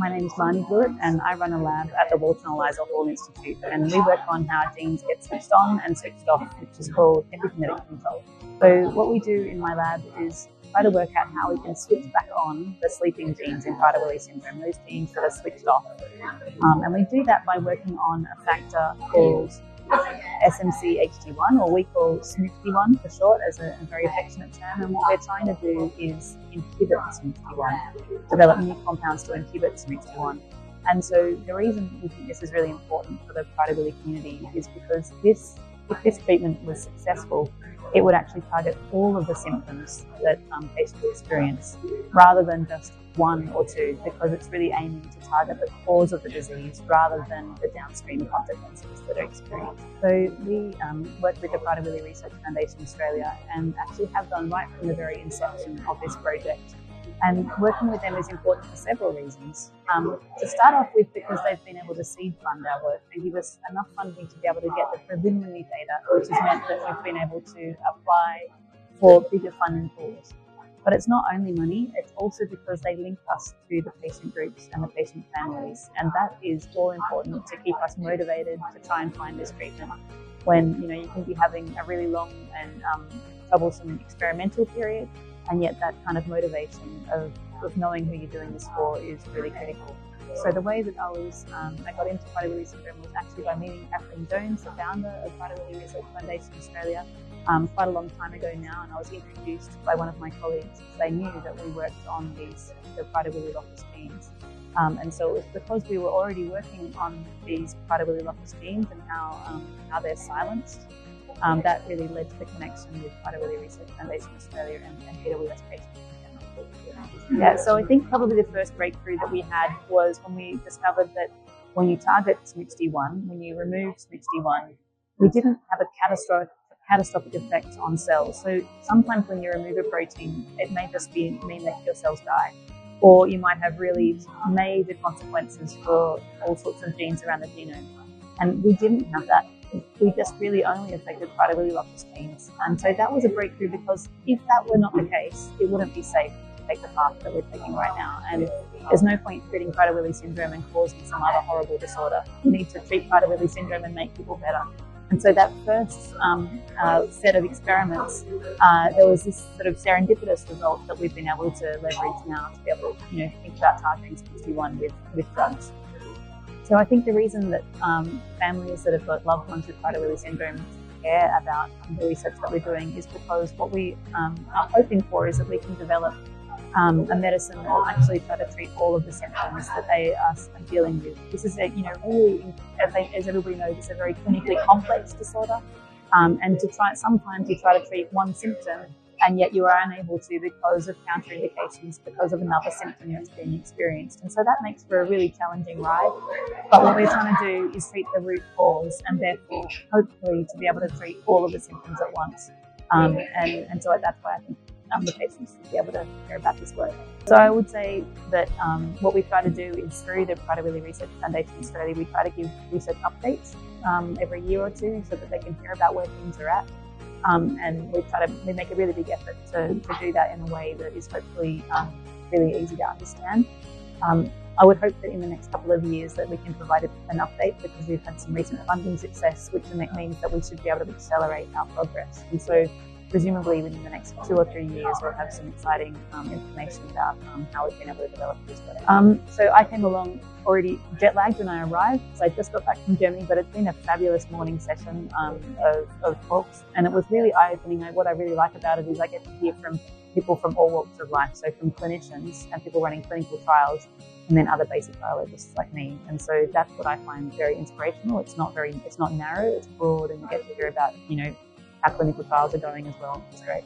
My name is Marnie Blewitt and I run a lab at the Walter and Eliza Hall Institute, and we work on how genes get switched on and switched off, which is called epigenetic control. So what we do in my lab is try to work out how we can switch back on the sleeping genes in Prader-Willi syndrome, those genes that are switched off. And we do that by working on a factor called SMCHD1, or we call SMCHD1 for short, as a very affectionate term. And what we're trying to do is inhibit SMCHD1, develop new compounds to inhibit SMCHD1. And so the reason we think this is really important for the Prader-Willi community is because if this treatment was successful, it would actually target all of the symptoms that patients experience, rather than just one or two, because it's really aiming to target the cause of the disease rather than the downstream consequences that are experienced. So we work with the Prader-Willi Research Foundation Australia, and actually have done right from the very inception of this project. And working with them is important for several reasons. To start off with, because they've been able to seed fund our work. They give us enough funding to be able to get the preliminary data, which has meant that we've been able to apply for bigger funding pools. But it's not only money, it's also because they link us to the patient groups and the patient families. And that is all important to keep us motivated to try and find this treatment when you can be having a really long and troublesome experimental period, and yet that kind of motivation of knowing who you're doing this for is really critical. So the way that I got into Prader-Willi syndrome was actually by meeting Kathleen Jones, the founder of Prader-Willi Research Foundation Australia, quite a long time ago now, and I was introduced by one of my colleagues because they knew that we worked on the Prader-Willi locus genes. And so it was because we were already working on these Prader-Willi locus genes and how they're silenced, that really led to the connection with Prader-Willi Research Foundation Australia and PWS patients in general. Yeah, so I think probably the first breakthrough that we had was when we discovered that when you target SMCHD1, when you remove SMCHD1, we didn't have a catastrophic effect on cells. So sometimes when you remove a protein, it may just mean that your cells die, or you might have really major consequences for all sorts of genes around the genome. And we didn't have that. We just really only affected Prader-Willi locus genes. And so that was a breakthrough, because if that were not the case, it wouldn't be safe to take the path that we're taking right now. And there's no point treating Prader-Willi syndrome and causing some other horrible disorder. We need to treat Prader-Willi syndrome and make people better. And so that first set of experiments, there was this sort of serendipitous result that we've been able to leverage now to be able to think about targeting SMCHD1 with drugs. So I think the reason that families that have got loved ones with Prader-Willi syndrome care about the research that we're doing is because what we are hoping for is that we can develop a medicine that will actually try to treat all of the symptoms that they are dealing with. This is really, as everybody knows, it's a very clinically complex disorder, and sometimes you try to treat one symptom, and yet you are unable to because of counterindications, because of another symptom that's being experienced. And so that makes for a really challenging ride. But what we're trying to do is treat the root cause, and therefore hopefully to be able to treat all of the symptoms at once. And so that's why I think the patients should be able to hear about this work. So I would say that what we try to do is, through the Prader-Willi Research Foundation Australia, we try to give research updates every year or two so that they can hear about where things are at. And we make a really big effort to do that in a way that is hopefully really easy to understand. I would hope that in the next couple of years that we can provide an update, because we've had some recent funding success, which means that we should be able to accelerate our progress. And so presumably within the next 2 or 3 years, we'll have some exciting information about how we've been able to develop this work. So I came along already jet lagged when I arrived, because I just got back from Germany, but it's been a fabulous morning session of talks, and it was really eye-opening. What I really like about it is I get to hear from people from all walks of life, so from clinicians and people running clinical trials, and then other basic biologists like me. And so that's what I find very inspirational. It's not narrow, it's broad, and you get to hear about how clinical trials are going as well. It's great.